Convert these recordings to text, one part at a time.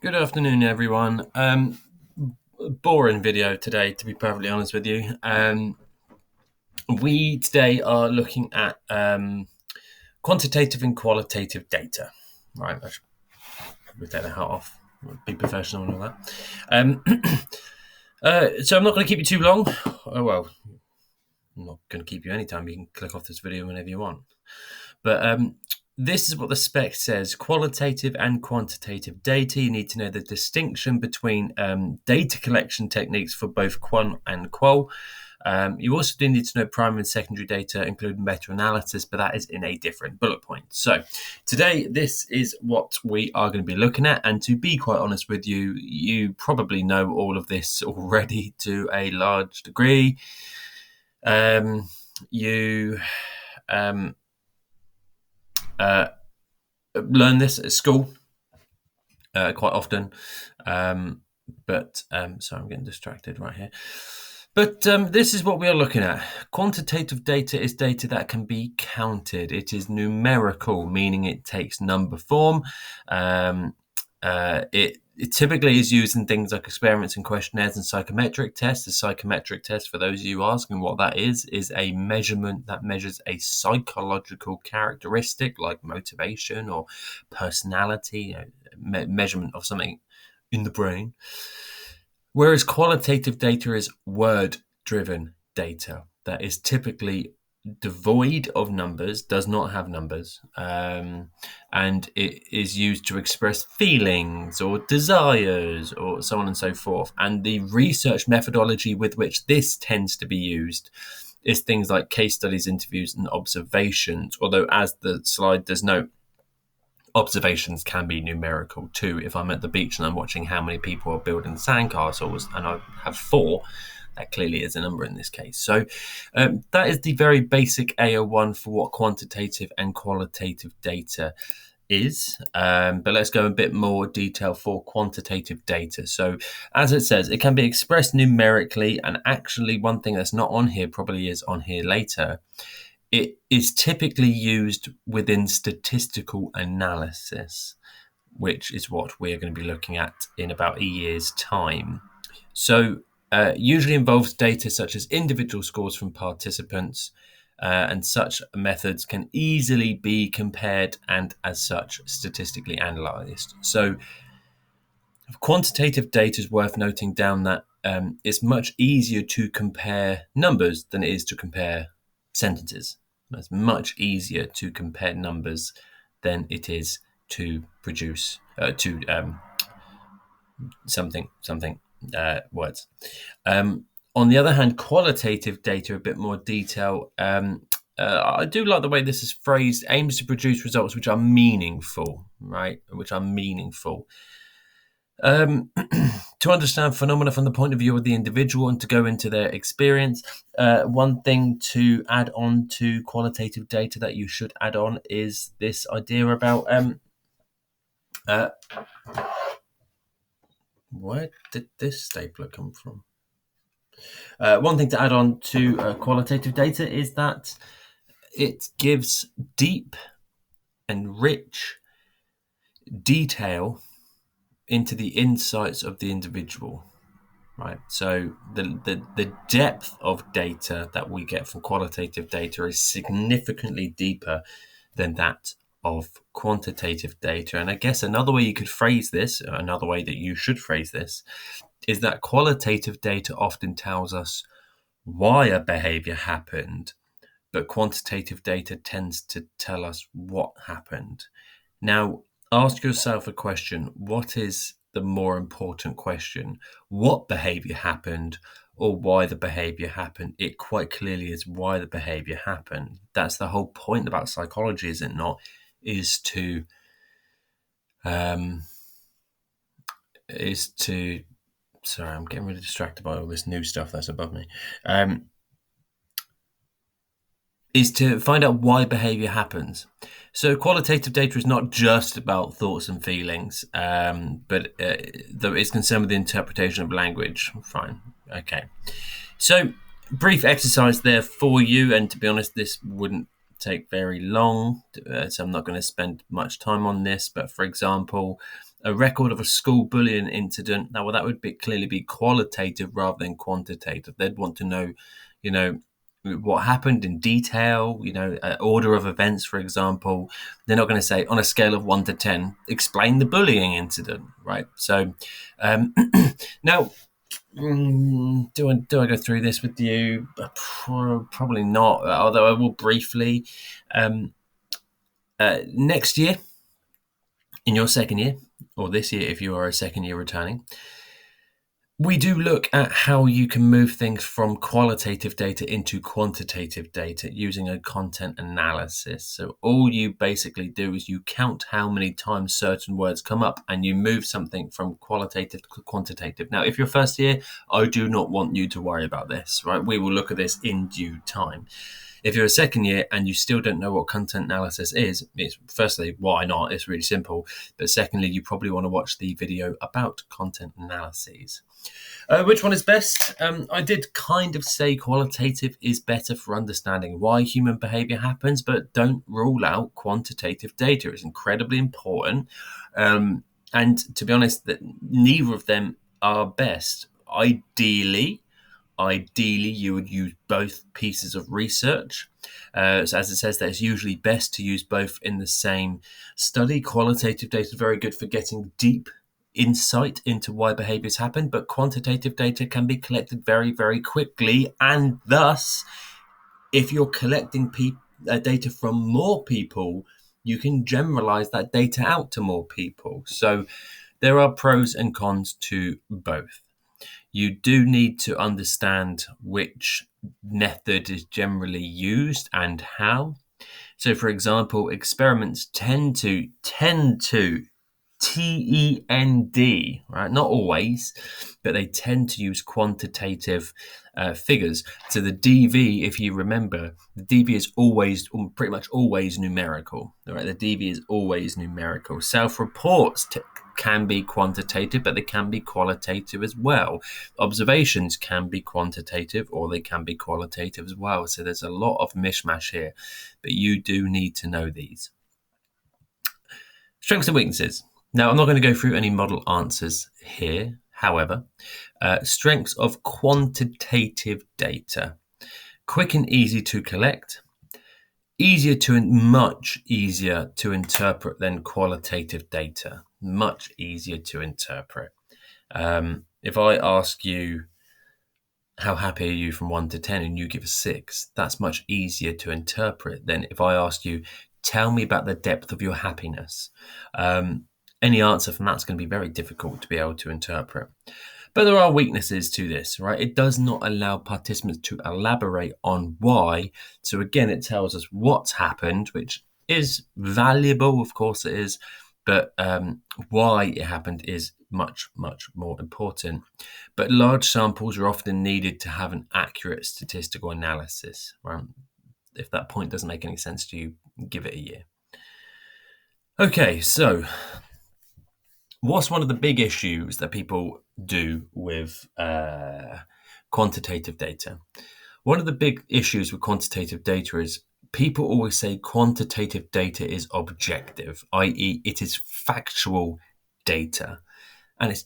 Good afternoon, everyone. Boring video today, to be perfectly honest with you. We today are looking at quantitative and qualitative data. Right, I should probably take the hat off, be professional and all that. So I'm not going to keep you too long. Oh, well, I'm not going to keep you anytime. You can click off this video whenever you want. But this is what the spec says. Qualitative and quantitative data. You need to know the distinction between data collection techniques for both Quan and Qual. You also do need to know primary and secondary data, including meta-analysis, but that is in a different bullet point. So today, this is what we are going to be looking at. And to be quite honest with you, you probably know all of this already to a large degree. You learn this at school quite often, but sorry, I'm getting distracted right here. But this is what we are looking at. Quantitative data is data that can be counted. It is numerical, meaning it takes number form. It typically is used in things like experiments and questionnaires and psychometric tests. The psychometric test, for those of you asking what that is a measurement that measures a psychological characteristic like motivation or personality, measurement of something in the brain. Whereas qualitative data is word-driven data that is typically devoid of numbers, does not have numbers, and it is used to express feelings or desires or so on and so forth. And the research methodology with which this tends to be used is things like case studies, interviews, and observations, although as the slide does note, observations can be numerical too. If I'm at the beach and I'm watching how many people are building sandcastles and I have 4, that clearly is a number in this case. So that is the very basic AO1 for what quantitative and qualitative data is. But let's go a bit more detail for quantitative data. So as it says, it can be expressed numerically, and actually one thing that's not on here probably is on here later. It is typically used within statistical analysis, which is what we're going to be looking at in about a year's time. So usually involves data such as individual scores from participants, and such methods can easily be compared and as such statistically analysed. So quantitative data is worth noting down that it's much easier to compare numbers than it is to compare sentences. It's much easier to compare numbers than it is to produce something words. On the other hand, qualitative data, a bit more detail. I do like the way this is phrased. Aims to produce results which are meaningful, right? Which are meaningful. To understand phenomena from the point of view of the individual and to go into their experience. One thing to add on to qualitative data that you should add on is this idea about where did this stapler come from? One thing to add on to qualitative data is that it gives deep and rich detail into the insights of the individual, right? So the depth of data that we get from qualitative data is significantly deeper than that of quantitative data. And I guess another way you could phrase this, another way that you should phrase this, is that qualitative data often tells us why a behavior happened, but quantitative data tends to tell us what happened. Now, ask yourself a question. What is the more important question? What behavior happened or why the behavior happened? It quite clearly is why the behavior happened. That's the whole point about psychology, is it not? Is to sorry, I'm getting really distracted by all this new stuff that's above me. Is to find out why behavior happens. So qualitative data is not just about thoughts and feelings, but though it's concerned with the interpretation of language. Fine. Okay. So brief exercise there for you. And to be honest, this wouldn't take very long. So I'm not going to spend much time on this. But for example, A record of a school bullying incident. Now, well, that would clearly be qualitative rather than quantitative. They'd want to know, you know, what happened in detail, order of events, for example. They're not going to say, on a scale of 1 to 10, explain the bullying incident, right? So now, do I go through this with you? Probably not, although I will briefly. Next year, in your second year, or this year if you are a second year returning, we do look at how you can move things from qualitative data into quantitative data using a content analysis. So all you basically do is you count how many times certain words come up and you move something from qualitative to quantitative. Now, if you're first year, I do not want you to worry about this, right? We will look at this in due time. If you're a second year and you still don't know what content analysis is, it's firstly, why not? It's really simple. But secondly, you probably want to watch the video about content analyses. Which one is best? I did kind of say qualitative is better for understanding why human behavior happens, but don't rule out quantitative data. It's incredibly important. And to be honest, that neither of them are best. Ideally, you would use both pieces of research. So as it says, that it's usually best to use both in the same study. Qualitative data is very good for getting deep insight into why behaviors happen, but quantitative data can be collected very, very quickly. And thus, if you're collecting data from more people, you can generalize that data out to more people. So there are pros and cons to both. You do need to understand which method is generally used and how. So, for example, experiments tend to TEND, right? Not always, but they tend to use quantitative figures. So the DV, if you remember, the DV is pretty much always numerical, right? The DV is always numerical. Self-reports can be quantitative, but they can be qualitative as well. Observations can be quantitative or they can be qualitative as well. So there's a lot of mishmash here, but you do need to know these. Strengths and weaknesses. Now, I'm not going to go through any model answers here. However, strengths of quantitative data. Quick and easy to collect. Much easier to interpret than qualitative data. Much easier to interpret. If I ask you, how happy are you from 1 to 10 and you give a 6, that's much easier to interpret than if I ask you, tell me about the depth of your happiness. Any answer from that's going to be very difficult to be able to interpret. But there are weaknesses to this, right? It does not allow participants to elaborate on why. So again, it tells us what's happened, which is valuable, of course it is, but why it happened is much, much more important. But large samples are often needed to have an accurate statistical analysis, right? If that point doesn't make any sense to you, give it a year. Okay, so what's one of the big issues that people do with quantitative data? One of the big issues with quantitative data is people always say quantitative data is objective, i.e. it is factual data. And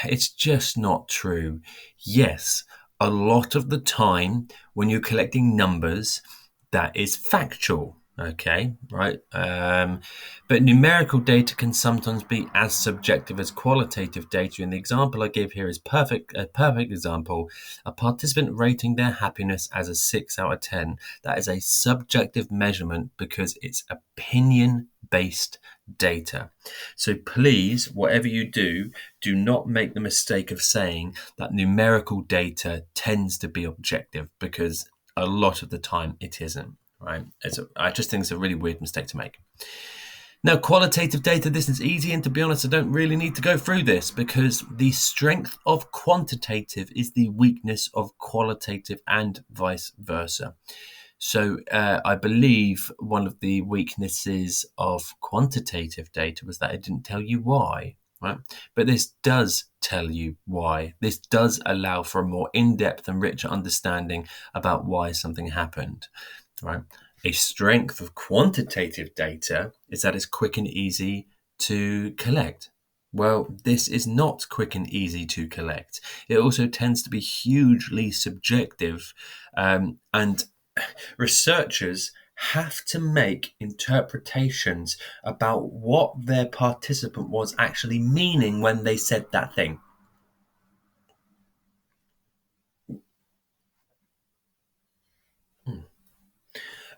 it's just not true. Yes, a lot of the time when you're collecting numbers, that is factual. Okay, right. But numerical data can sometimes be as subjective as qualitative data. And the example I give here is a perfect example. A participant rating their happiness as a 6 out of 10. That is a subjective measurement because it's opinion-based data. So please, whatever you do not make the mistake of saying that numerical data tends to be objective, because a lot of the time it isn't. Right? I just think it's a really weird mistake to make. Now, qualitative data, this is easy, and to be honest, I don't really need to go through this because the strength of quantitative is the weakness of qualitative and vice versa. So I believe one of the weaknesses of quantitative data was that it didn't tell you why. Right? But this does tell you why. This does allow for a more in-depth and richer understanding about why something happened. Right? A strength of quantitative data is that it's quick and easy to collect. Well, this is not quick and easy to collect. It also tends to be hugely subjective, and researchers have to make interpretations about what their participant was actually meaning when they said that thing.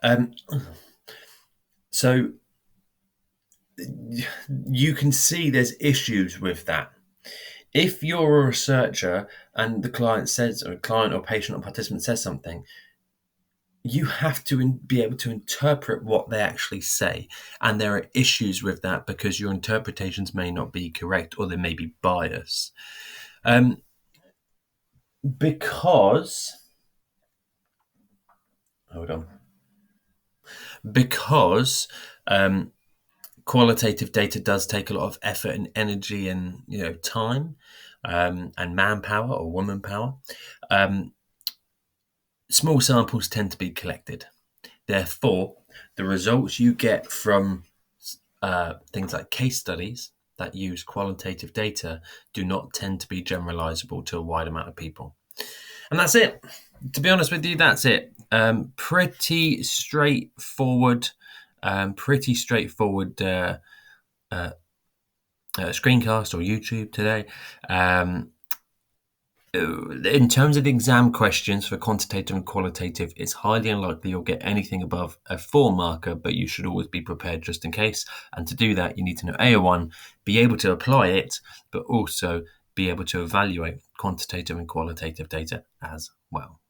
Um, so you can see there's issues with that. If you're a researcher and the client says, or a client or patient or participant says something, you have to be able to interpret what they actually say. And there are issues with that because your interpretations may not be correct or there may be bias. Um, because, hold on, because um, qualitative data does take a lot of effort and energy and time and manpower or woman power. Um, Small samples tend to be collected. Therefore, the results you get from things like case studies that use qualitative data do not tend to be generalizable to a wide amount of people. And that's it. To be honest with you, that's it. Pretty straightforward, screencast or YouTube today. In terms of exam questions for quantitative and qualitative, it's highly unlikely you'll get anything above a 4 marker, but you should always be prepared just in case. And to do that, you need to know AO1, be able to apply it, but also be able to evaluate quantitative and qualitative data as well.